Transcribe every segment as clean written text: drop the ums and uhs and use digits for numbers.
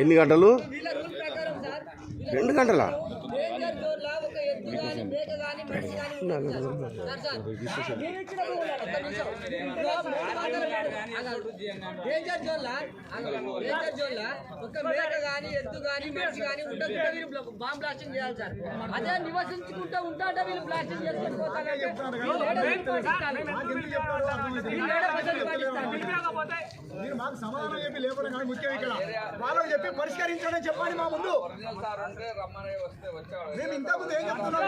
ఎన్ని గంటలు? 2 గంటలా? Bomb blasting చేయాలి సార్. అదే నివసించుకుంటూ ఉంటా వీళ్ళు బ్లాస్టింగ్ మీరు మాకు సమాధానం చెప్పి లేకుండా కానీ ముఖ్యం ఇక్కడ వాళ్ళకి చెప్పి పరిష్కరించడం చెప్పండి. మా ముందు మేము ఇంతకుముందు ఏం చెప్తున్నాం?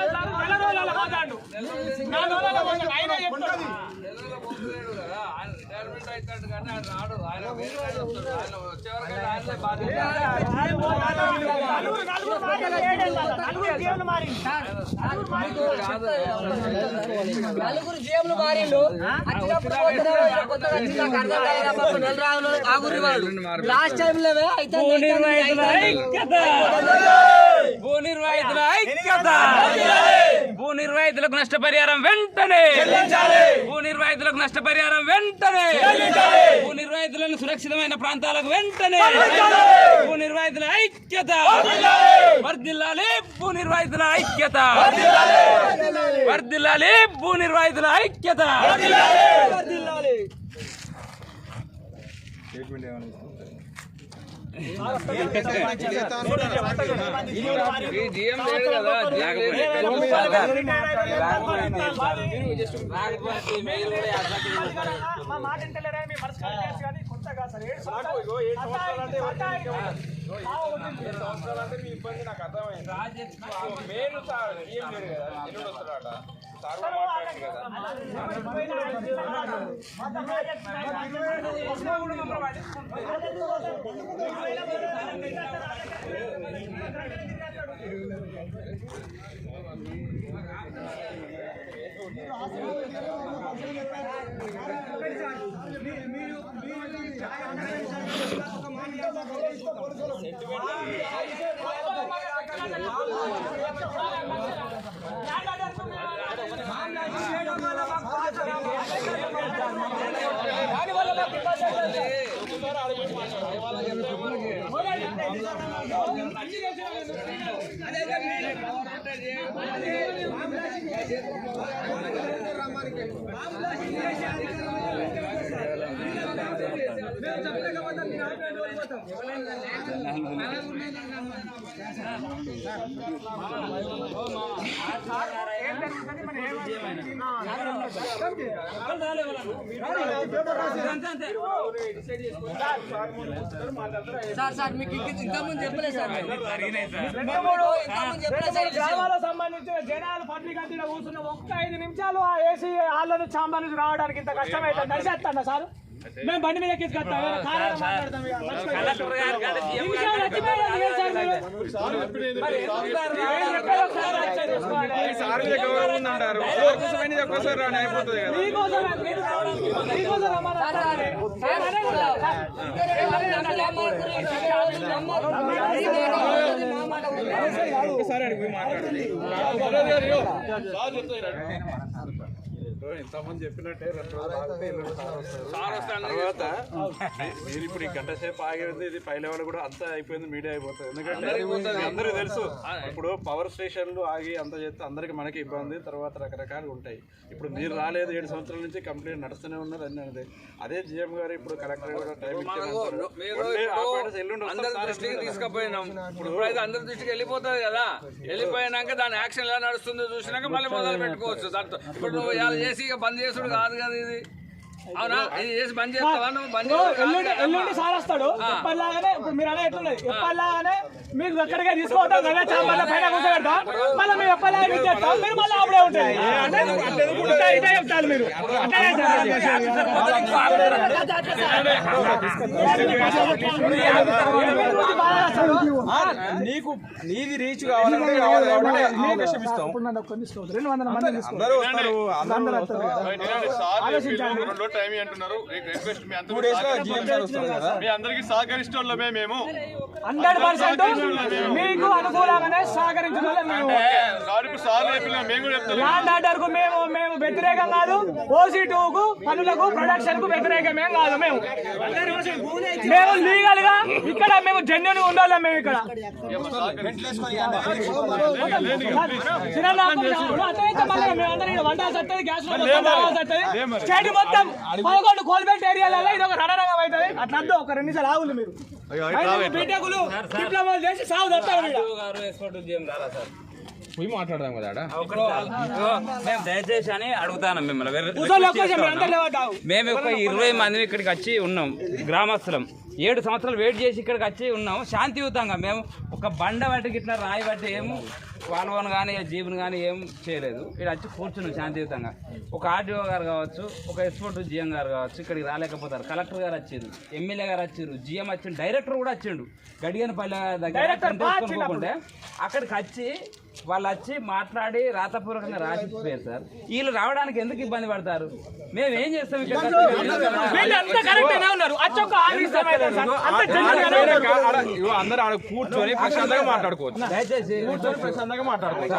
నలుగురు జీఎంలు మారిండు. లాస్ట్ టైం లేవే అయితే భూ నిర్వాహితులకు నష్టపరిహారం వెంటనే, భూ నిర్వాహితులకు నష్టపరిహారం వెంటనే, భూ నిర్వాహితులను సురక్షితమైన ప్రాంతాలకు వెంటనే, భూ నిర్వాహితుల ఐక్యత వర్ధిల్లాలి, భూ నిర్వాహితుల ఐక్యత వర్ధిల్లాలి, భూ నిర్వాహితుల ఐక్యత. సార్ మీకు ఇంతకుముందు చెప్పలేదు సార్. గ్రామాలకు సంబంధించిన జనాలు పబ్లిక్ అంతా కూర్చున్న 5 నిమిషాలు ఆ ఏసీ హాల్లో నుంచి చాంబర్ నుంచి రావడానికి ఇంత కష్టమైతే నడిచేస్తాను సార్. మేము బండి మీద ఎక్కించుకొస్తాం. ఇంతమంది చెప్పినట్టే 2 రోజులు ఆగితే తర్వాత మీరు ఇప్పుడు ఈ గంట సేపు ఆగేది ఇది పై లెవెల్ కూడా అంతా అయిపోయింది, మీడియా అయిపోతుంది. ఎందుకంటే అందరికీ తెలుసు ఇప్పుడు పవర్ స్టేషన్లు ఆగి అంత చేస్తే అందరికి మనకి ఇబ్బంది, తర్వాత రకరకాలు ఉంటాయి. ఇప్పుడు మీరు రాలేదు, 7 సంవత్సరాల నుంచి కంప్లైంట్ నడుస్తూనే ఉన్నారు అన్నీ అనేది. అదే జిఎం గారు ఇప్పుడు కలెక్టర్ కూడా టైం దృష్టికి తీసుకుపోయినాం. ఇప్పుడు అయితే అందరి దృష్టికి వెళ్ళిపోతుంది కదా, వెళ్ళిపోయినాక దాని యాక్షన్ ఎలా నడుస్తుందో చూసినాక మళ్ళీ మొదలు పెట్టుకోవచ్చు. దాంతో ఇప్పుడు నువ్వు చేసి బంద్ చేసుడు కాదు కదా ఇది. అవునా, ఇది చేసి బంద్ చేస్తావా నువ్వు? ఎల్లుండి సార్ వస్తాడు. ఎప్పటిలాగానే ఇప్పుడు మీరు అలా ఎట్లున్నది, ఎప్పటిలాగానే మీకు ఎక్కడికే తీసుకోవద్దాం కదా, చాంబర్ల పైన కూర్చోబెడతాం. మళ్ళీ మేము ఎప్పటిలాగా చేస్తాం, మీరు మళ్ళీ అప్పుడే ఉంటుంది. ఇదే చెప్తారు మీరు. నీకు నీది రీచ్ కావాలంటే అవకాశం ఇస్తాం. 200 మంది టైం అంటున్నారు. మీ అందరికీ సహకరిస్తోళ్ళమే మేము. 100% మీకు అనుకూలంగానే సహకరించిన వాళ్ళం మేము. ల్యాండ్ ఆర్డర్ కు మేము వ్యతిరేకం కాదు. OC2 పనులకు ప్రొడక్షన్ కు వ్యతిరేకమే కాదు. మేము లీగల్ గా ఇక్కడ మేము జెన్యున్ ఉండాలి. మేము ఇక్కడ స్టేట్ మొత్తం 11 కోల్బెల్ట్ ఏరియాలలో ఇది ఒక రణరంగం అవుతుంది. అట్లా ఒక 2 నిమిషాలు ఆగులు మీరు బీటెకులు డిప్లొమాలు చేసి సాగు తెస్తారు. మాట్లాడదాం కదా మేము దయచేసి అని అడుగుతాను మిమ్మల్ని. మేము ఒక 20 మంది ఇక్కడికి వచ్చి ఉన్నాం, గ్రామస్తులం. 7 సంవత్సరాలు వెయిట్ చేసి ఇక్కడికి వచ్చి ఉన్నాం శాంతియుతంగా. మేము ఒక బండ బట్టి ఇట్లా రాయి బట్టి ఏము వాళ్ళని కానీ జీబుని కానీ ఏం చేయలేదు. ఇక్కడ వచ్చి కూర్చున్నాం శాంతియుతంగా. ఒక RDO గారు కావచ్చు, ఒక ఎస్పోర్ట్ GM గారు కావచ్చు ఇక్కడికి రాలేకపోతారు. కలెక్టర్ గారు వచ్చారు, ఎమ్మెల్యే గారు వచ్చారు, GM వచ్చిండు, డైరెక్టర్ కూడా వచ్చిండు. గడియనపల్లి దగ్గర అక్కడికి వచ్చి వాళ్ళు వచ్చి మాట్లాడి రాతపూర్వకంగా రాసిపోయారు సార్. వీళ్ళు రావడానికి ఎందుకు ఇబ్బంది పడతారు? మేము ఏం చేస్తాం ఇక్కడ? అందరూ ఆడ కూర్చొని ప్రశాంతంగా మాట్లాడుకోవచ్చు. దయచేసి ప్రశాంతంగా మాట్లాడుకోవచ్చు.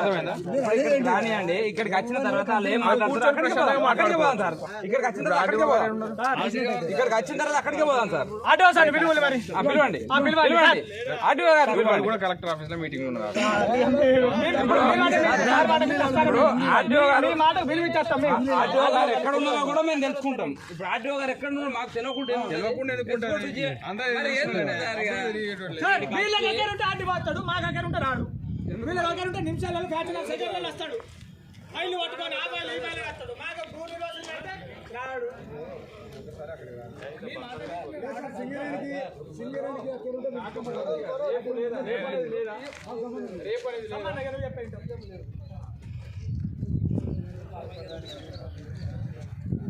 రానియండి. ఇక్కడికి వచ్చిన తర్వాత వాళ్ళు ఏం మాట్లాడతారు అక్కడికి పోదాం సార్. ఇక్కడికి వచ్చిన తర్వాత అక్కడికి పోదాం సార్. పిలవండి RDO గారు కూడా కలెక్టర్ ఆఫీస్ లో మీటింగ్ ఉన్నారు. RDO గారు ఎక్కడ ఉన్నారో కూడా మేము తెలుసుకుంటాం. ఇప్పుడు RDO గారు ఎక్కడ ఉన్నారో మాకు తెలియకుండా వీళ్ళ దగ్గర ఉంటే ఆడి పోతాడు, మా దగ్గర ఉంటే రాడు. వీళ్ళ దగ్గర ఉంటే నిమిషాలలో సెకండ్లలో వస్తాడు. ఫైల్ పట్టుకొని ఆ ఫైల్ ఈ ఫైల్ వస్తాడు. మాకు 3 రోజులు అయితే రాడు.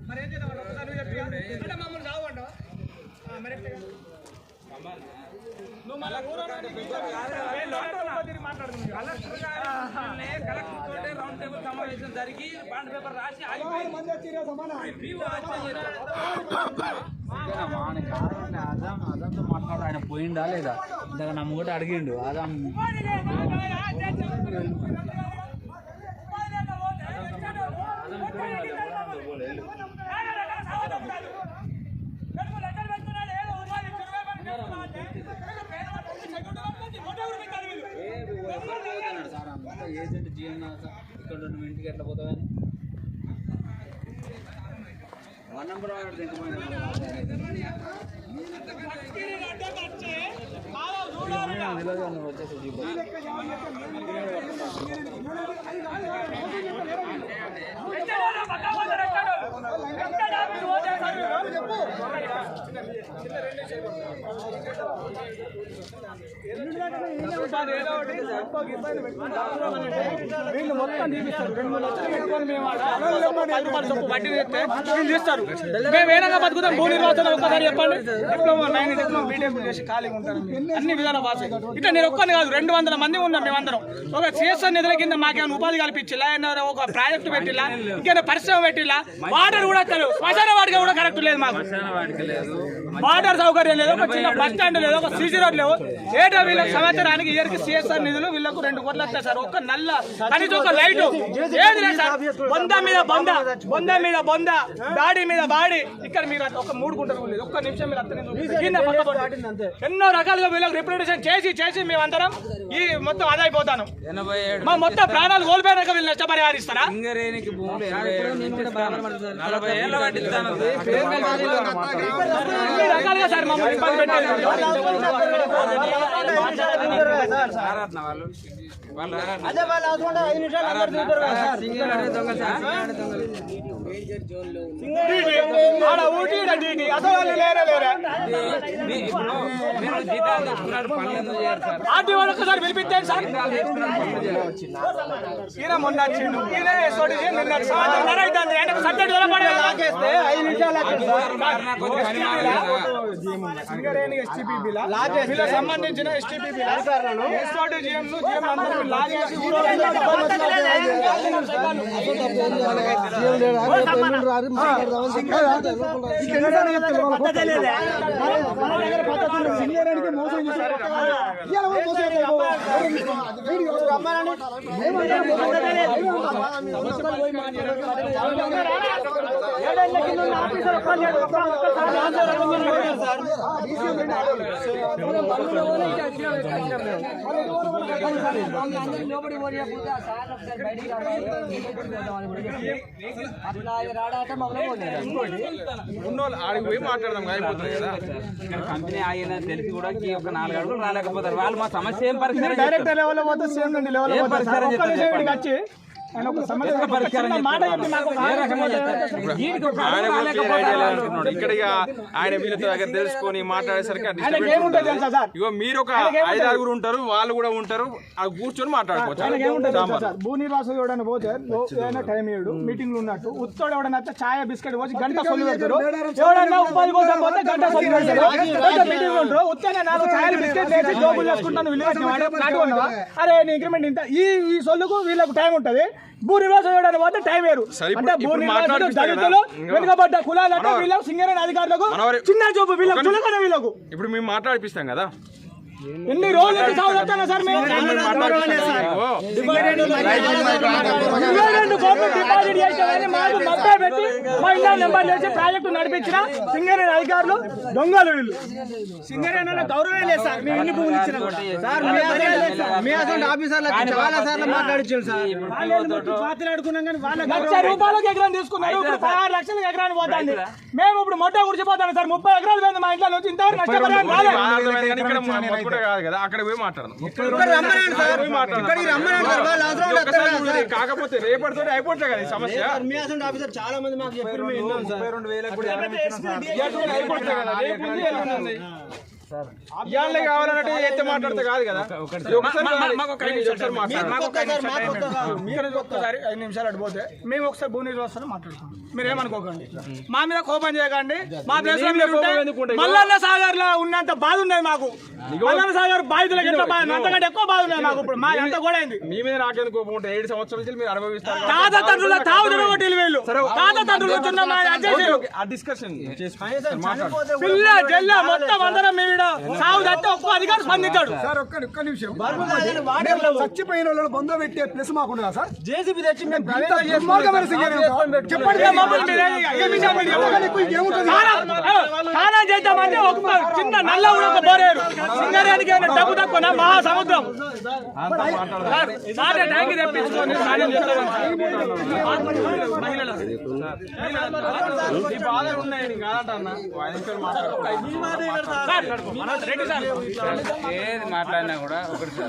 మరేం చేద్దాం? మమ్మల్ని రావండి. నువ్వు మళ్ళీ రౌండ్ టేబుల్ సమావేశం జరిగి బాండ్ పేపర్ రాసి అదంతా మాట్లాడు. ఆయన పోయిండా లేదా? ఇందాక నమ్మ కూడా అడిగిండు. అదా ఏజెంట్ GM ఇక్కడ ఇంటికి ఎట్లా పోతావని 1 నంబర్ వచ్చేసి వీళ్ళు మొత్తం తీపిస్తారు. 2-3 లక్షలు పెట్టుకొని మేము 10 రూపాయలు చొప్పు వడ్డీ తెస్తే వీళ్ళు తీస్తారు. మేము ఏదైనా బతుకుతాం. భూ నిర్వాచన ఒక్కసారి చెప్పండి. డిప్లొమా 9 డిప్లొమా బీటెక్ చేసి ఖాళీగా ఉంటారు. అన్ని విధాల పాస్ ఇట్లా నేను ఒక్కని కాదు, 200 మంది ఉన్నాం మేమందరం. ఒక CSR నిధుల కింద మాకేమైనా ఉపాధి కల్పించిలా, ఒక ప్రాజెక్టు పెట్టిలా, ఇంకేమైనా పరిశ్రమ పెట్టిలా, వాటర్ కూడా వస్తారు. శ్మశాన వాటికి కూడా కరెక్ట్ లేదు. మాకు వాటర్ సౌకర్యం లేదు, ఒక చిన్న బస్ స్టాండ్ లేదు, ఒక CC రోడ్ లేవు. ఏటో వీళ్ళకి సంవత్సరానికి ఇయర్కి CSR నిధులు వీళ్ళకు 2 కోట్లు వస్తాయి సార్. ఒక్క నల్ల కనీసం ఒక లైట్ ఏది లేదు సార్. బొంద మీద బొంద, బొంద మీద బొంద, బాడీ మీద బాడీ. ఇక్కడ మీరు ఒక 3 గుంటలు లేదు. ఒక్క నిమిషం మీరు ఎన్నో రకాలుగా వీళ్ళకి రిప్రజెంటేషన్ చేసి మేమందరం ఈ మొత్తం ఆదా అయిపోతాను. మా మొత్తం ప్రాణాలు కోల్పోయాక వీళ్ళు నష్టపరిహారిస్తారా? రకాలుగా సార్ మమ్మల్ని ఇబ్బంది పెట్టారు. ఒక్కసారి పిలిపించాను సార్. ఈయన మొన్న వచ్చిండు, ఈయన నిన్న సబ్జెక్ట్ సింగరేణి STPB వీళ్ళకి సంబంధించిన STPB GM అందరూ లాగేసి సింగరేణికి మోసం లోపడి పోతే ఆ సార్ ఒకసారి బయటికి రాడాట ఆడికి పోయి మాట్లాడదాం కదా. కంపెనీ ఆగిన తెలిసి కూడా ఒక 4 అడుగులు రాలేకపోతారు వాళ్ళు. మా సమస్య ఏం పరిస్థితి? డైరెక్టర్ లెవెల్ పోతే సేమ్ లెవెల్ వచ్చి ఆయన ఒక సమస్య పరిష్కారం మాట చెప్పి నాకు ఇక్కడ ఆయన వీళ్ళతో దగ్గర తెలుసుకొని మాట్లాడేసరికి ఏముంటుంది తెలుసా సార్? ఇగో మీరు ఒక 5-6 ఉంటారు, వాళ్ళు కూడా ఉంటారు, అది కూర్చొని మాట్లాడుకోవచ్చు. ఏముంటుంది తెలుసా సార్? భూ నిర్వాసం ఎవడైనా పోతే ఏదైనా టైం ఇవ్వడు, మీటింగ్ లో ఉన్నట్టు ఉత్తోడు ఎవడన్నా ఛాయ్ బిస్కెట్ పోసి గంట సొల్లు పెడతారు. ఎవడన్నా ఉపాధి కోసం పోతే గంట సొల్లు పెడతారు. మీటింగ్ ఉంటారు, ఉత్తనే 4 ఛాయలు బిస్కెట్ వేసి జోబులు వేసుకుంటాను. విలువ అరే నీ ఇంక్రిమెంట్ ఇంత ఈ సొల్లుకు వీళ్ళకు టైం ఉంటుంది. భూ నిర్వాసం ఎవడైనా పోతే టైం వేరు. అంటే భూ నిర్వాసం దళితులు వెనుకబడ్డ కులాలంటే వీళ్ళకు సింగరేణి అధికారులకు చిన్న జోబు వీళ్ళకు చులకన వీళ్ళకు. ఇప్పుడు మేము మాట్లాడిపిస్తాం కదా. ఎన్ని రోజులు సాగుతానా సార్? మేము డిపాజిట్ చేసేవాళ్ళని మాకు మబ్బే పెట్టి మా ఇంట్లో నెంబర్ చేసి ప్రాజెక్టు నడిపించిన సింగరేణి అధికారులు దొంగలు వీళ్ళు. సింగరేణి గౌరవం లేదు సార్. మేము ఎన్ని భూములు ఇచ్చిన మీ అసలు ఆఫీసర్లకు చాలా సార్లు మాట్లాడించారు సార్. మాట్లాడుకున్నాం కానీ వాళ్ళ ₹1,00,000 ఎకరాన్ని తీసుకున్నారు. ఇప్పుడు 16 లక్షలకు ఎకరాన్ని పోతుంది. మేము ఇప్పుడు మొట్ట గుడిచిపోతాను సార్. 30 ఎకరాలు పోయింది మా ఇంట్లో నుంచి. ఇంతవరకు నష్టపరిహారం రాలేదు. కాదు కదా, అక్కడ పోయి మాట్లాడదాం. కాకపోతే రేపటితో అయిపోతుంది కదా ఈ సమస్య. చాలా మంది మాకు చెప్పారు. ఇవాళ కావాలంటే అయితే మాట్లాడితే కాదు కదా. ఒక్కసారి 5 నిమిషాలు అడిపోతే మేము ఒకసారి భూ నిర్వాసాలు మాట్లాడుకుంటాం. మీరు ఏమనుకోకండి, మా మీద కోపం చేయకండి. మా ప్లేస్ మల్లన్న సాగర్ లో ఉన్నంత బాధ ఉన్నది మాకు. మల్లన్న సాగర్ బాధితులకు ఎంత బాధ, అంతకంటే ఎక్కువ బాధ ఉన్నది మాకు. ఇప్పుడు మా ఎంత కూడా అయింది. మీ మీద నాకెందుకు కోపం ఉంటే 7 సంవత్సరాల నుంచి మీరు అనుభవిస్తారు. తాత తండ్రుల తావుతున్న కొట్టిలు వీళ్ళు. తాత తండ్రులు డిస్కషన్ పిల్ల జల్ల మొత్తం అందరం మీ సాగు తట్టే ఒక్క అధికారి స్పందించాడు. సార్ ఒక్క నిమిషం, చచ్చిపోయిన వాళ్ళు బంధు పెట్టే ప్లస్ మాకుండా సార్ జేసీబీ తెచ్చి మేము చేద్దామంటే ఒక చిన్న నల్ల ఒక బోరేరు సింగరేణికి డబ్బు తక్కువ మహాసముద్రం ట్యాంక్ తెప్పించుకొని స్నానం చేస్తాం. బాధలు ఉన్నాయి కాదంటన్నా. ఏది మాట్లాడినా కూడా ఒకటి